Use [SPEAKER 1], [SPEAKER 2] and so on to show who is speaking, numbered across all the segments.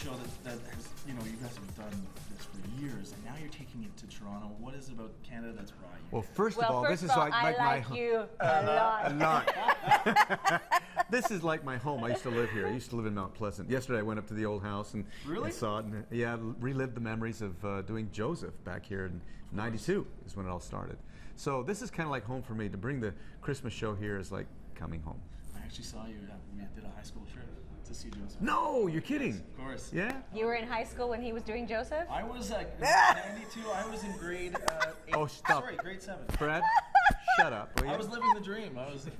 [SPEAKER 1] show that has, you know, you guys have done this for years, and now you're taking it to Toronto. What is it about Canada that's brought you?
[SPEAKER 2] Well, first of all, this is like
[SPEAKER 3] I
[SPEAKER 2] my
[SPEAKER 3] like you a lot.
[SPEAKER 2] A lot. This is like my home. I used to live here. I used to live in Mount Pleasant. Yesterday I went up to the old house and,
[SPEAKER 1] Really?
[SPEAKER 2] and saw it. And, yeah, relived the memories of doing Joseph back here in '92 is when it all started. So this is kind of like home for me. To bring the Christmas show here is like coming home.
[SPEAKER 1] I actually saw you. We did a high school trip to see Joseph.
[SPEAKER 2] No, you're kidding.
[SPEAKER 1] Yes, of course.
[SPEAKER 2] Yeah?
[SPEAKER 3] You were in high school when he was doing Joseph?
[SPEAKER 1] I was in '92. I was in grade 8.
[SPEAKER 2] Oh, stop.
[SPEAKER 1] Sorry, grade 7.
[SPEAKER 2] Brad, shut up. Will you?
[SPEAKER 1] I was living the dream.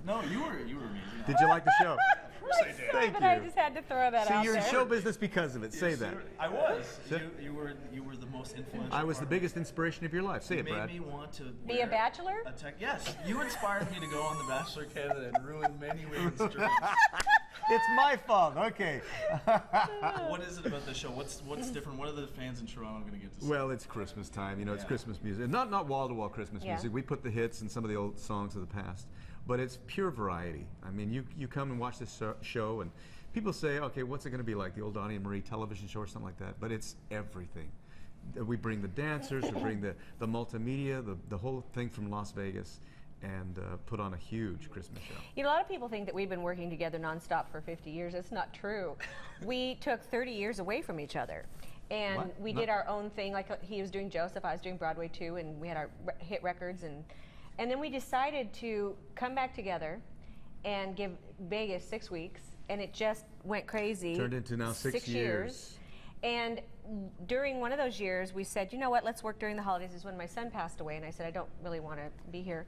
[SPEAKER 1] No, you were amazing.
[SPEAKER 2] Did you like the show?
[SPEAKER 1] Of course I did.
[SPEAKER 2] Thank
[SPEAKER 3] But
[SPEAKER 2] you.
[SPEAKER 3] I just had to throw that
[SPEAKER 2] So
[SPEAKER 3] out
[SPEAKER 2] you're
[SPEAKER 3] there.
[SPEAKER 2] in show business because of it. Say that.
[SPEAKER 1] I was. You were the most influential.
[SPEAKER 2] I was the
[SPEAKER 1] part
[SPEAKER 2] biggest inspiration of your life. Say
[SPEAKER 1] You
[SPEAKER 2] it,
[SPEAKER 1] made
[SPEAKER 2] Brad.
[SPEAKER 1] me want to
[SPEAKER 3] Be a bachelor?
[SPEAKER 1] Yes, you inspired me to go on The Bachelor Canada and ruin many women's dreams.
[SPEAKER 2] It's my fault. Okay.
[SPEAKER 1] What is it about the show? What's different? What are the fans in Toronto going to get to see?
[SPEAKER 2] Well, it's Christmas time. You know, it's
[SPEAKER 1] Yeah.
[SPEAKER 2] Christmas music. Not wall-to-wall Christmas
[SPEAKER 3] Yeah.
[SPEAKER 2] music. We put the hits and some of the old songs of the past, but it's pure variety. I mean, you come and watch this show, and people say, okay, what's it going to be like, the old Donny and Marie television show or something like that? But it's everything. We bring the dancers, we bring the multimedia, the whole thing from Las Vegas, and put on a huge Christmas show.
[SPEAKER 3] You know, a lot of people think that we've been working together nonstop for 50 years. It's not true. We took 30 years away from each other. And
[SPEAKER 2] What?
[SPEAKER 3] we did our own thing. Like he was doing Joseph, I was doing Broadway too, and we had our hit records. And then we decided to come back together and give Vegas 6 weeks. And it just went crazy.
[SPEAKER 2] Turned into now 6 years.
[SPEAKER 3] And during one of those years, we said, you know what, let's work during the holidays. This is when my son passed away, and I said, I don't really want to be here.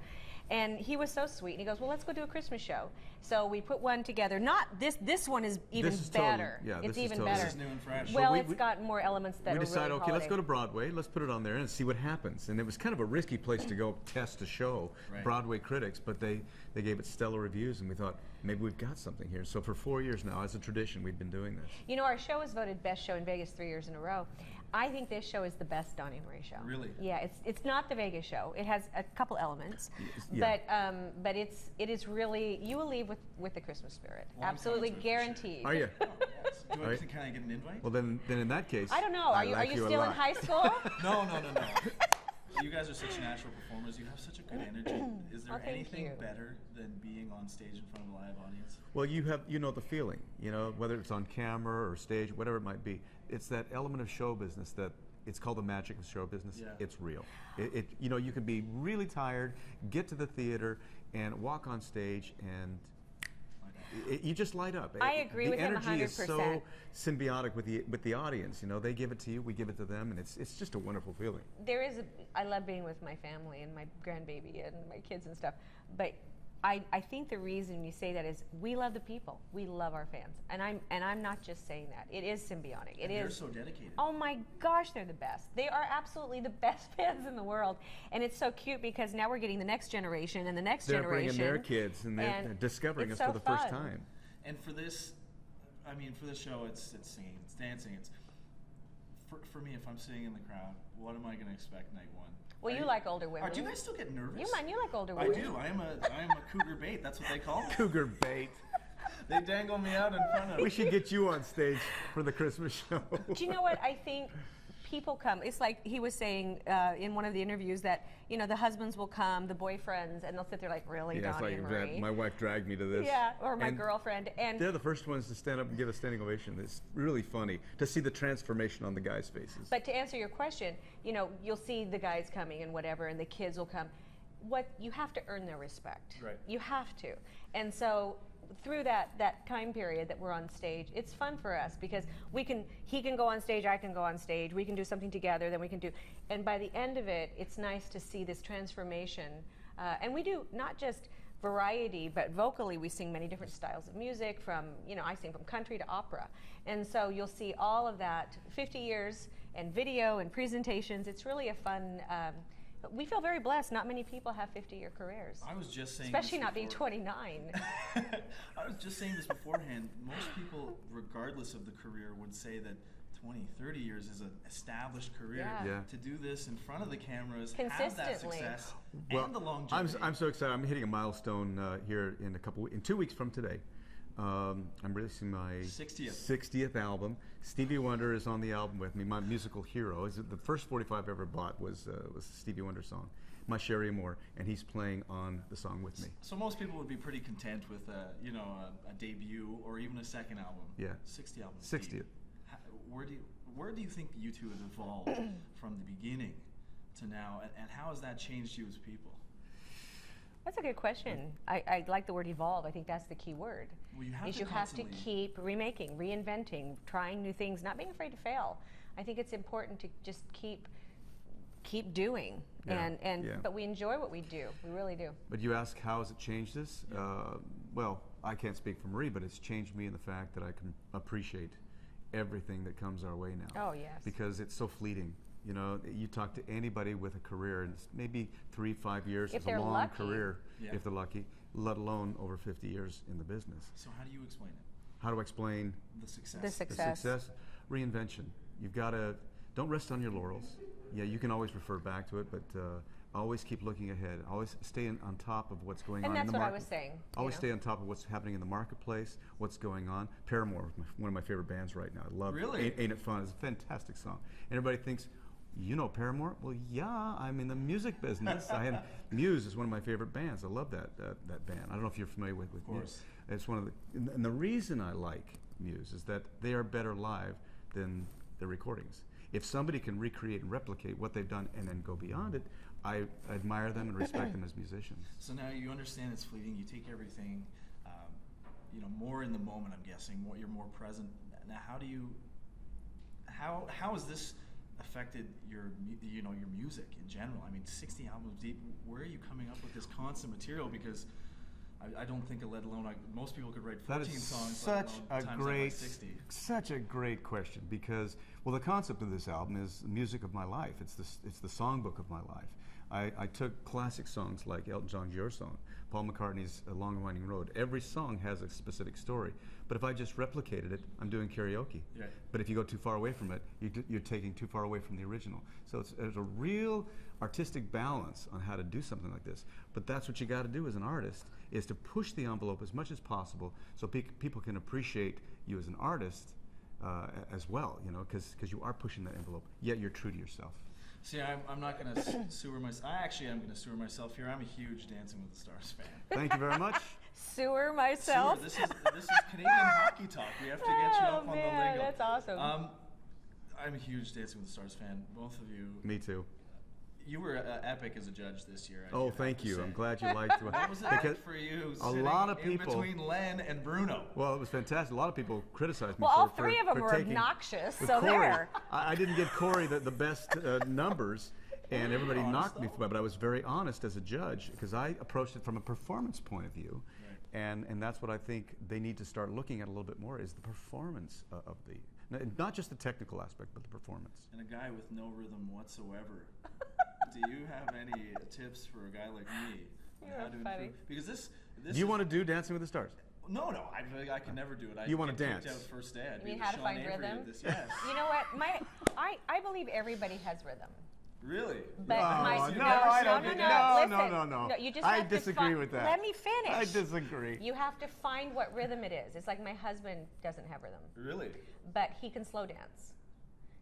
[SPEAKER 3] And he was so sweet, and he goes, well, let's go do a Christmas show. So we put one together. Not this one is even
[SPEAKER 2] This is
[SPEAKER 3] better.
[SPEAKER 2] totally, yeah,
[SPEAKER 3] it's
[SPEAKER 2] this is
[SPEAKER 3] even
[SPEAKER 2] totally-
[SPEAKER 3] better.
[SPEAKER 1] This is new and fresh.
[SPEAKER 3] Well,
[SPEAKER 2] we-
[SPEAKER 3] it's got more elements that
[SPEAKER 2] We
[SPEAKER 3] are
[SPEAKER 2] decided,
[SPEAKER 3] really
[SPEAKER 2] okay, let's go to
[SPEAKER 3] holiday.
[SPEAKER 2] Broadway. Let's put it on there and see what happens. And it was kind of a risky place to go test a show,
[SPEAKER 1] Right.
[SPEAKER 2] Broadway critics, but they gave it stellar reviews, and we thought maybe we've got something here. So for 4 years now, as a tradition, we've been doing this.
[SPEAKER 3] You know, our show was voted best show in Vegas 3 years in a row. I think this show is the best Donny and Marie show.
[SPEAKER 1] Really?
[SPEAKER 3] Yeah, it's not the Vegas show. It has a couple elements,
[SPEAKER 2] Yeah.
[SPEAKER 3] but it is really, you will leave with the Christmas spirit.
[SPEAKER 1] Well, I'm
[SPEAKER 3] Absolutely
[SPEAKER 1] coming to it for sure.
[SPEAKER 3] guaranteed.
[SPEAKER 2] Are you?
[SPEAKER 1] Yes.
[SPEAKER 2] All right.
[SPEAKER 1] Can I get an invite?
[SPEAKER 2] Well, then in that case,
[SPEAKER 3] I don't know. Are you
[SPEAKER 2] like a
[SPEAKER 3] still in
[SPEAKER 2] lot.
[SPEAKER 3] high school?
[SPEAKER 1] No. You guys are such natural performers. You have such a good energy. Is there
[SPEAKER 3] Oh, thank
[SPEAKER 1] anything
[SPEAKER 3] you.
[SPEAKER 1] better than being on stage in front of a live audience?
[SPEAKER 2] Well, you know the feeling, you know, whether it's on camera or stage, whatever it might be. It's that element of show business that it's called the magic of show business.
[SPEAKER 1] Yeah.
[SPEAKER 2] It's real. You know, you can be really tired, get to the theater, and walk on stage, and you just light up.
[SPEAKER 3] I agree with him
[SPEAKER 2] The energy is so
[SPEAKER 3] 100%.
[SPEAKER 2] symbiotic with the audience. You know, they give it to you, we give it to them, and it's just a wonderful feeling.
[SPEAKER 3] I love being with my family and my grandbaby and my kids and stuff, but I think the reason you say that is we love the people. We love our fans. And I'm not just saying that. It is symbiotic.
[SPEAKER 1] They're so dedicated.
[SPEAKER 3] Oh my gosh, they're the best. They are absolutely the best fans in the world. And it's so cute because now we're getting the next generation and the next
[SPEAKER 2] They're
[SPEAKER 3] generation.
[SPEAKER 2] bringing their kids, and they're discovering us
[SPEAKER 3] it's
[SPEAKER 2] for
[SPEAKER 3] so
[SPEAKER 2] the first
[SPEAKER 3] fun.
[SPEAKER 2] time.
[SPEAKER 1] And for this, for this show, it's singing, it's dancing. It's for me. If I'm sitting in the crowd, what am I going to expect night one?
[SPEAKER 3] Well, you like older women.
[SPEAKER 1] Do you guys still get nervous?
[SPEAKER 3] You like older
[SPEAKER 1] I
[SPEAKER 3] women.
[SPEAKER 1] do. I am a cougar bait. That's what they call me.
[SPEAKER 2] Cougar bait.
[SPEAKER 1] They dangle me out in front of.
[SPEAKER 2] We should get you on stage for the Christmas show.
[SPEAKER 3] Do you know what I think? People come. It's like he was saying in one of the interviews that the husbands will come, the boyfriends, and they'll sit there like, really,
[SPEAKER 2] Yeah, it's
[SPEAKER 3] Donny
[SPEAKER 2] like
[SPEAKER 3] and Marie?
[SPEAKER 2] my wife dragged me to this.
[SPEAKER 3] Yeah, or my
[SPEAKER 2] And
[SPEAKER 3] girlfriend. And
[SPEAKER 2] they're the first ones to stand up and give a standing ovation. It's really funny to see the transformation on the guys' faces.
[SPEAKER 3] but to answer your question, you'll see the guys coming and whatever, and the kids will come. What you have to earn their respect.
[SPEAKER 1] Right.
[SPEAKER 3] You have to, and so. Through that time period that we're on stage, it's fun for us because he can go on stage, I can go on stage, we can do something together, then we can do, and by the end of it, it's nice to see this transformation. And we do not just variety, but vocally we sing many different styles of music from, I sing from country to opera. And so you'll see all of that, 50 years and video and presentations. It's really a fun, we feel very blessed. Not many people have 50-year careers.
[SPEAKER 1] I was just saying.
[SPEAKER 3] Especially
[SPEAKER 1] this
[SPEAKER 3] not being
[SPEAKER 1] before.
[SPEAKER 3] 29.
[SPEAKER 1] I was just saying this beforehand. Most people, regardless of the career, would say that 20, 30 years is an established career.
[SPEAKER 3] Yeah.
[SPEAKER 2] Yeah.
[SPEAKER 1] To do this in front of the cameras, have that
[SPEAKER 3] Consistently.
[SPEAKER 1] success,
[SPEAKER 2] Well,
[SPEAKER 1] and the longevity.
[SPEAKER 2] I'm so excited. I'm hitting a milestone here in 2 weeks from today. I'm releasing my
[SPEAKER 1] 60th.
[SPEAKER 2] 60th album. Stevie Wonder is on the album with me, my musical hero. The first 45 I ever bought was a Stevie Wonder song, My Sherry Moore, and he's playing on the song with me.
[SPEAKER 1] So most people would be pretty content with a debut or even a second album.
[SPEAKER 2] Yeah.
[SPEAKER 1] 60 albums.
[SPEAKER 2] 60th.
[SPEAKER 1] Where do you think you two have evolved from the beginning to now, and how has that changed you as people?
[SPEAKER 3] That's a good question. I like the word evolve. I think that's the key word.
[SPEAKER 1] Well, you have
[SPEAKER 3] is
[SPEAKER 1] to
[SPEAKER 3] you have to
[SPEAKER 1] constantly
[SPEAKER 3] keep remaking, reinventing, trying new things, not being afraid to fail. I think it's important to just keep doing.
[SPEAKER 2] Yeah,
[SPEAKER 3] But we enjoy what we do. We really do.
[SPEAKER 2] But you ask, how has it changed us? Well, I can't speak for Marie, but it's changed me in the fact that I can appreciate everything that comes our way now.
[SPEAKER 3] Oh, yes.
[SPEAKER 2] Because it's so fleeting. You know, you talk to anybody with a career, and it's maybe 3-5 years
[SPEAKER 3] If
[SPEAKER 2] is a
[SPEAKER 3] they're
[SPEAKER 2] long
[SPEAKER 3] lucky.
[SPEAKER 2] career,
[SPEAKER 1] Yeah.
[SPEAKER 2] if they're lucky, let alone over 50 years in the business.
[SPEAKER 1] So how do you explain it?
[SPEAKER 2] How do I explain
[SPEAKER 1] The success.
[SPEAKER 3] The
[SPEAKER 2] the
[SPEAKER 3] success.
[SPEAKER 2] success? Reinvention. You've got to, don't rest on your laurels. Yeah, you can always refer back to it, but always keep looking ahead. Always stay on top of what's going
[SPEAKER 3] And
[SPEAKER 2] on
[SPEAKER 3] that's
[SPEAKER 2] in the
[SPEAKER 3] what I
[SPEAKER 2] market.
[SPEAKER 3] was saying.
[SPEAKER 2] Always
[SPEAKER 3] you
[SPEAKER 2] stay
[SPEAKER 3] know.
[SPEAKER 2] on top of what's happening in the marketplace, what's going on. Paramore, one of my favorite bands right now. I love
[SPEAKER 1] Really?
[SPEAKER 2] Ain't It Fun? It's a fantastic song. And everybody thinks, you know Paramore? Well, yeah, I'm in the music business. Muse is one of my favorite bands. I love that band. I don't know if you're familiar with Muse.
[SPEAKER 1] course.
[SPEAKER 2] It's one of the, and the reason I like Muse is that they are better live than the recordings. If somebody can recreate and replicate what they've done and then go beyond it, I admire them and respect them as musicians.
[SPEAKER 1] So now you understand it's fleeting. You take everything, more in the moment. I'm guessing you're more present. Now, how has this affected your music in general? I mean, 60 albums deep. Where are you coming up with this constant material? Because I don't think, let alone most people could write 14
[SPEAKER 2] That is
[SPEAKER 1] songs.
[SPEAKER 2] such
[SPEAKER 1] let
[SPEAKER 2] a
[SPEAKER 1] alone times that by
[SPEAKER 2] great,
[SPEAKER 1] 60.
[SPEAKER 2] such a great question, because the concept of this album is the music of my life. It's the songbook of my life. I took classic songs like Elton John's Your Song, Paul McCartney's A Long and Winding Road. Every song has a specific story, but if I just replicated it, I'm doing karaoke.
[SPEAKER 1] Yeah.
[SPEAKER 2] But if you go too far away from it, you're taking too far away from the original. So there's a real artistic balance on how to do something like this. But that's what you got to do as an artist, is to push the envelope as much as possible so people can appreciate you as an artist as well, because you are pushing that envelope, yet you're true to yourself.
[SPEAKER 1] See, I'm not going to sewer myself. I actually am going to sewer myself here. I'm a huge Dancing with the Stars fan.
[SPEAKER 2] Thank you very much.
[SPEAKER 3] Sewer myself.
[SPEAKER 1] Sewer, this is Canadian hockey talk. We have to get you up on the
[SPEAKER 3] man,
[SPEAKER 1] lingo.
[SPEAKER 3] that's awesome.
[SPEAKER 1] I'm a huge Dancing with the Stars fan. Both of you.
[SPEAKER 2] Me too.
[SPEAKER 1] You were epic as a judge this year.
[SPEAKER 2] Oh, thank you. I'm glad you liked it.
[SPEAKER 1] What was it like for you?
[SPEAKER 2] A
[SPEAKER 1] Sitting
[SPEAKER 2] lot of
[SPEAKER 1] in
[SPEAKER 2] people-
[SPEAKER 1] between Len and Bruno.
[SPEAKER 2] Well, it was fantastic. A lot of people criticized me
[SPEAKER 3] Well, all
[SPEAKER 2] for
[SPEAKER 3] three of them
[SPEAKER 2] for
[SPEAKER 3] were
[SPEAKER 2] taking-
[SPEAKER 3] obnoxious,
[SPEAKER 2] with
[SPEAKER 3] so
[SPEAKER 2] Corey.
[SPEAKER 3] there.
[SPEAKER 2] I didn't give Corey the best numbers, and everybody
[SPEAKER 1] Honest
[SPEAKER 2] knocked me
[SPEAKER 1] though.
[SPEAKER 2] for it, but I was very honest as a judge because I approached it from a performance point of view.
[SPEAKER 1] Right.
[SPEAKER 2] And that's what I think they need to start looking at a little bit more, is the performance of not just the technical aspect, but the performance.
[SPEAKER 1] And a guy with no rhythm whatsoever. Do you have any tips for a guy like me on
[SPEAKER 3] You're
[SPEAKER 1] how to
[SPEAKER 3] funny.
[SPEAKER 1] improve? Because this
[SPEAKER 2] Do you want to do Dancing with the Stars?
[SPEAKER 1] No, I can never do it.
[SPEAKER 2] You wanna
[SPEAKER 1] get kicked
[SPEAKER 2] dance.
[SPEAKER 1] out first day. I'd
[SPEAKER 3] You
[SPEAKER 1] be
[SPEAKER 3] mean
[SPEAKER 1] the
[SPEAKER 3] how to
[SPEAKER 1] Sean
[SPEAKER 3] find
[SPEAKER 1] Avery of
[SPEAKER 3] rhythm?
[SPEAKER 1] this. Yes.
[SPEAKER 3] You know what? I believe everybody has rhythm.
[SPEAKER 1] Really?
[SPEAKER 3] But
[SPEAKER 2] No,
[SPEAKER 3] my,
[SPEAKER 2] no,
[SPEAKER 3] no,
[SPEAKER 2] I don't
[SPEAKER 3] no,
[SPEAKER 2] think-
[SPEAKER 3] no,
[SPEAKER 2] no,
[SPEAKER 3] listen.
[SPEAKER 2] no, no.
[SPEAKER 3] You just
[SPEAKER 2] I
[SPEAKER 3] have to
[SPEAKER 2] disagree with that.
[SPEAKER 3] Let me finish.
[SPEAKER 2] I disagree.
[SPEAKER 3] You have to find what rhythm it is. It's like my husband doesn't have rhythm,
[SPEAKER 1] Really?
[SPEAKER 3] but he can slow dance.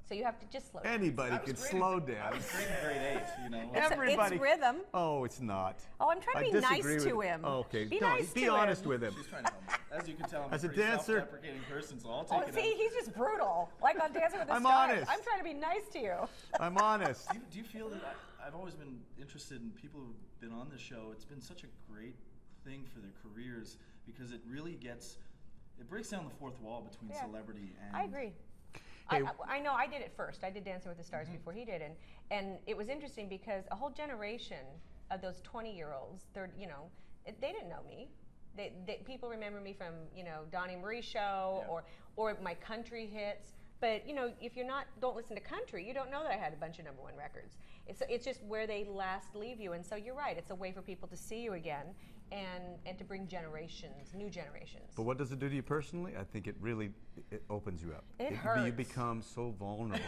[SPEAKER 3] So you have to just slow dance.
[SPEAKER 2] Anybody
[SPEAKER 1] I was
[SPEAKER 2] can
[SPEAKER 1] great
[SPEAKER 2] slow
[SPEAKER 1] I was
[SPEAKER 2] dance.
[SPEAKER 1] great in grade 8,
[SPEAKER 3] It's-
[SPEAKER 2] Everybody.
[SPEAKER 3] It's rhythm.
[SPEAKER 2] Oh, it's not.
[SPEAKER 3] Oh, I'm trying
[SPEAKER 2] I
[SPEAKER 3] to be nice
[SPEAKER 2] disagree
[SPEAKER 3] to
[SPEAKER 2] with-
[SPEAKER 3] him.
[SPEAKER 2] Okay,
[SPEAKER 3] Be
[SPEAKER 2] don't-
[SPEAKER 3] nice
[SPEAKER 2] be
[SPEAKER 3] to
[SPEAKER 2] honest
[SPEAKER 3] him.
[SPEAKER 2] with him.
[SPEAKER 1] She's trying to help me. As you can tell, I'm
[SPEAKER 2] As
[SPEAKER 1] a
[SPEAKER 2] a
[SPEAKER 1] pretty
[SPEAKER 2] dancer-
[SPEAKER 1] self-deprecating person, so I'll take
[SPEAKER 3] Oh,
[SPEAKER 1] it.
[SPEAKER 3] see, he's just brutal. Like on Dancing with the
[SPEAKER 2] I'm
[SPEAKER 3] Stars.
[SPEAKER 2] honest.
[SPEAKER 3] I'm trying to be nice to you.
[SPEAKER 2] I'm honest.
[SPEAKER 1] Do you feel that I've always been interested in people who've been on the show? It's been such a great thing for their careers because it really breaks down the fourth wall between
[SPEAKER 3] Yeah.
[SPEAKER 1] celebrity and.
[SPEAKER 3] I agree.
[SPEAKER 2] Hey.
[SPEAKER 3] I know I did it first. I did Dancing with the Stars before he did, and it was interesting because a whole generation of those 20-year-olds, they didn't know me. People remember me from Donny and Marie show
[SPEAKER 1] Yeah.
[SPEAKER 3] or my country hits. But if you're don't listen to country, you don't know that I had a bunch of #1 records. It's just where they last leave you, and so you're right. It's a way for people to see you again, and to bring new generations.
[SPEAKER 2] But what does it do to you personally? I think it really opens you up.
[SPEAKER 3] It
[SPEAKER 2] You
[SPEAKER 3] hurts.
[SPEAKER 2] become so vulnerable.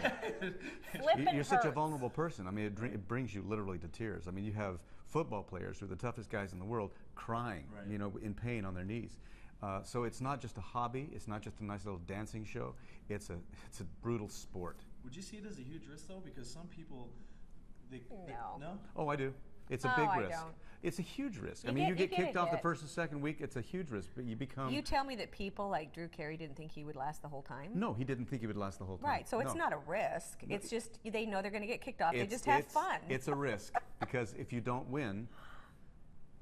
[SPEAKER 3] Flippin'
[SPEAKER 2] You're such a
[SPEAKER 3] hurts.
[SPEAKER 2] vulnerable person. I mean, it brings you literally to tears. I mean, you have football players who are the toughest guys in the world crying,
[SPEAKER 1] Right.
[SPEAKER 2] in pain on their knees. So it's not just a hobby. It's not just a nice little dancing show. It's a brutal sport.
[SPEAKER 1] Would you see it as a huge risk though? Because some people, no.
[SPEAKER 2] Oh, I do. It's a big
[SPEAKER 3] I
[SPEAKER 2] risk.
[SPEAKER 3] don't.
[SPEAKER 2] It's a huge risk.
[SPEAKER 3] You
[SPEAKER 2] I mean,
[SPEAKER 3] get-
[SPEAKER 2] you get
[SPEAKER 3] you get
[SPEAKER 2] kicked
[SPEAKER 3] a
[SPEAKER 2] off the
[SPEAKER 3] hit.
[SPEAKER 2] first or second week. It's a huge risk, but you become.
[SPEAKER 3] You tell me that people like Drew Carey didn't think he would last the whole time?
[SPEAKER 2] No, he didn't think he would last the whole time.
[SPEAKER 3] Right, so it's
[SPEAKER 2] No.
[SPEAKER 3] not a risk. It's just they know they're going to get kicked off. They
[SPEAKER 2] It's-
[SPEAKER 3] just have
[SPEAKER 2] it's-
[SPEAKER 3] fun.
[SPEAKER 2] It's a risk because if you don't win,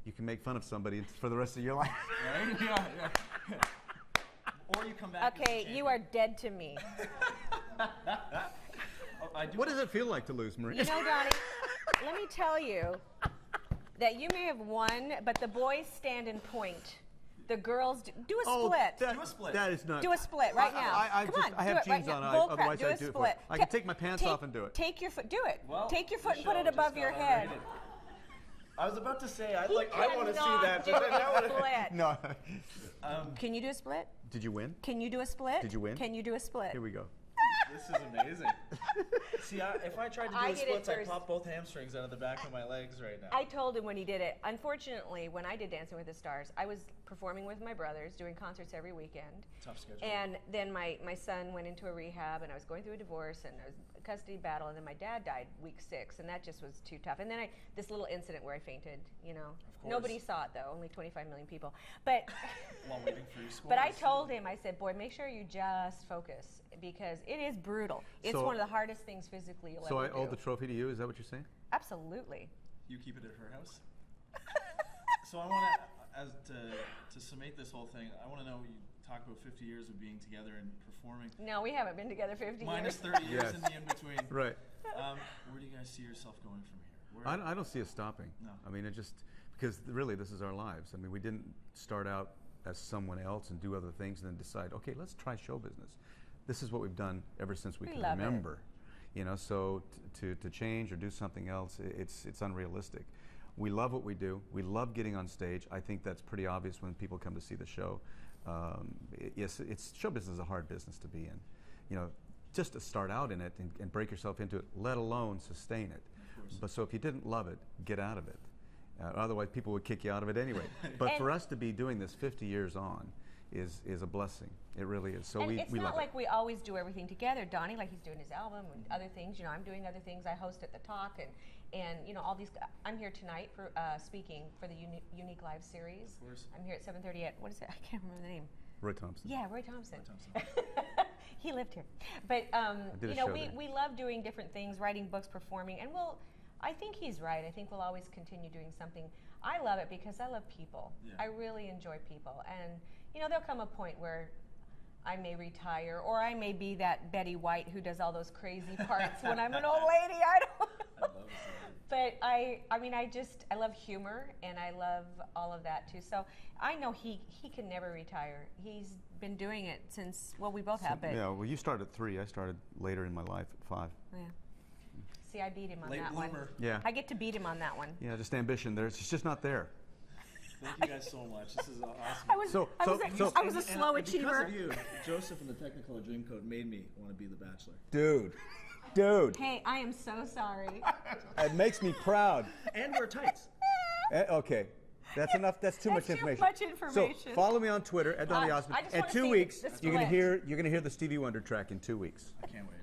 [SPEAKER 2] you can make fun of somebody for the rest of your life.
[SPEAKER 1] Right? Yeah. Or you come back.
[SPEAKER 3] Okay, you are dead to me.
[SPEAKER 2] What does it feel like to lose, Marie?
[SPEAKER 3] You know, Donny, let me tell you that you may have won, but the boys stand and point. The girls do a split.
[SPEAKER 1] Do a split.
[SPEAKER 2] That is not.
[SPEAKER 3] Do a split right now.
[SPEAKER 2] I
[SPEAKER 3] Come on,
[SPEAKER 2] I
[SPEAKER 3] do
[SPEAKER 2] have
[SPEAKER 3] it right
[SPEAKER 2] jeans
[SPEAKER 3] now.
[SPEAKER 2] on.
[SPEAKER 3] Bull
[SPEAKER 2] Otherwise,
[SPEAKER 3] crap,
[SPEAKER 2] I'd
[SPEAKER 3] do
[SPEAKER 2] do
[SPEAKER 3] a
[SPEAKER 2] it. For it.
[SPEAKER 3] split.
[SPEAKER 2] I can take my pants off and do it.
[SPEAKER 3] Take your foot. Do it.
[SPEAKER 1] Well,
[SPEAKER 3] take your foot and
[SPEAKER 1] the
[SPEAKER 3] put it
[SPEAKER 1] show
[SPEAKER 3] above
[SPEAKER 1] just
[SPEAKER 3] your
[SPEAKER 1] got
[SPEAKER 3] head.
[SPEAKER 1] underrated. I was about to say, I
[SPEAKER 3] He
[SPEAKER 1] want to see
[SPEAKER 3] cannot
[SPEAKER 1] that,
[SPEAKER 3] do
[SPEAKER 1] but then that
[SPEAKER 3] a
[SPEAKER 1] would.
[SPEAKER 3] split.
[SPEAKER 2] No.
[SPEAKER 3] Can you do a split?
[SPEAKER 2] Did you win?
[SPEAKER 3] Can you do a split?
[SPEAKER 2] Did you win?
[SPEAKER 3] Can you do a split?
[SPEAKER 2] Here we go.
[SPEAKER 1] This is amazing. See, if I tried to do
[SPEAKER 3] I
[SPEAKER 1] the
[SPEAKER 3] did it
[SPEAKER 1] splits, I'd
[SPEAKER 3] first.
[SPEAKER 1] pop both hamstrings out of the back of my legs right now.
[SPEAKER 3] I told him when he did it. Unfortunately, when I did Dancing with the Stars, I was performing with my brothers, doing concerts every weekend.
[SPEAKER 1] Tough schedule.
[SPEAKER 3] And then my son went into a rehab, and I was going through a divorce, and I was a custody battle, and then my dad died week 6, and that just was too tough. And then this little incident where I fainted, you know.
[SPEAKER 1] Of course.
[SPEAKER 3] Nobody saw it, though, only 25 million people. But,
[SPEAKER 1] While waiting for your scores.
[SPEAKER 3] but I told him, I said, boy, make sure you just focus, because it is brutal. It's
[SPEAKER 2] So-
[SPEAKER 3] one of the hardest things physically you'll
[SPEAKER 2] So
[SPEAKER 3] ever
[SPEAKER 2] I
[SPEAKER 3] do.
[SPEAKER 2] owe the trophy to you. Is that what you're saying?
[SPEAKER 3] Absolutely.
[SPEAKER 1] You keep it at her house. So I want to summate this whole thing. I want to know. You talk about 50 years of being together and performing.
[SPEAKER 3] No, we haven't been together 50
[SPEAKER 1] Minus
[SPEAKER 3] years.
[SPEAKER 1] 30 years
[SPEAKER 2] Yes.
[SPEAKER 1] in the in between.
[SPEAKER 2] Right.
[SPEAKER 1] Where do you guys see yourself going from here? Where,
[SPEAKER 2] I don't see us stopping.
[SPEAKER 1] No.
[SPEAKER 2] I mean, it just because really this is our lives. I mean, we didn't start out as someone else and do other things and then decide, okay, let's try show business. This is what we've done ever since we can
[SPEAKER 3] love it.
[SPEAKER 2] remember. You know, so to change or do something else, it's unrealistic. We love what we do. We love getting on stage. I think that's pretty obvious when people come to see the show. Yes, show business is a hard business to be in. You know, just to start out in it and break yourself into it, let alone sustain it. But so if you didn't love it, get out of it. Otherwise, people would kick you out of it anyway. But
[SPEAKER 3] And-
[SPEAKER 2] for us to be doing this 50 years on is a blessing. It really is. So
[SPEAKER 3] And
[SPEAKER 2] we
[SPEAKER 3] it's
[SPEAKER 2] love
[SPEAKER 3] not
[SPEAKER 2] it.
[SPEAKER 3] like we always do everything together. Donnie, like he's doing his album and other things. You know, I'm doing other things. I host at the Talk and you know all these. I'm here tonight for speaking for the Unique Live series.
[SPEAKER 1] Of course.
[SPEAKER 3] I'm here at 7:30 at what is it? I can't remember the name.
[SPEAKER 2] Roy Thompson.
[SPEAKER 3] Yeah, Roy Thompson.
[SPEAKER 1] Roy
[SPEAKER 3] He lived here. But
[SPEAKER 2] did a
[SPEAKER 3] you know,
[SPEAKER 2] show
[SPEAKER 3] we,
[SPEAKER 2] there.
[SPEAKER 3] we love doing different things, writing books, performing, and I think he's right. I think we'll always continue doing something. I love it because I love people.
[SPEAKER 1] Yeah.
[SPEAKER 3] I really enjoy people. And you know, there'll come a point where I may retire, or I may be that Betty White who does all those crazy parts when I'm an old lady. I don't
[SPEAKER 1] I love it.
[SPEAKER 3] But I mean, I love humor, and I love all of that too. So I know he can never retire. He's been doing it since, well, we both have, but
[SPEAKER 2] Yeah, well, you started at 3. I started later in my life at 5.
[SPEAKER 3] yeah. See, I beat him on
[SPEAKER 1] Late
[SPEAKER 3] that
[SPEAKER 1] bloomer.
[SPEAKER 3] one.
[SPEAKER 2] Yeah.
[SPEAKER 3] I get to beat him on that one.
[SPEAKER 2] Yeah, just ambition. It's just not there.
[SPEAKER 1] Thank you guys so much. This is awesome.
[SPEAKER 3] I was a slow
[SPEAKER 1] And
[SPEAKER 3] achiever.
[SPEAKER 1] Because of you, Joseph and the Technicolor Dreamcoat made me want to be the Bachelor.
[SPEAKER 2] Dude,
[SPEAKER 3] Hey, I am so sorry.
[SPEAKER 2] it makes me proud.
[SPEAKER 1] And wear tights.
[SPEAKER 2] Okay, that's enough. That's too much
[SPEAKER 3] That's too
[SPEAKER 2] information.
[SPEAKER 3] much information.
[SPEAKER 2] So follow me on Twitter at Donny
[SPEAKER 3] I
[SPEAKER 2] Osmond.
[SPEAKER 3] just
[SPEAKER 2] In
[SPEAKER 3] wanna
[SPEAKER 2] 2
[SPEAKER 3] see
[SPEAKER 2] weeks,
[SPEAKER 3] the
[SPEAKER 2] you're gonna
[SPEAKER 3] split.
[SPEAKER 2] hear the Stevie Wonder track in 2 weeks.
[SPEAKER 1] I can't wait.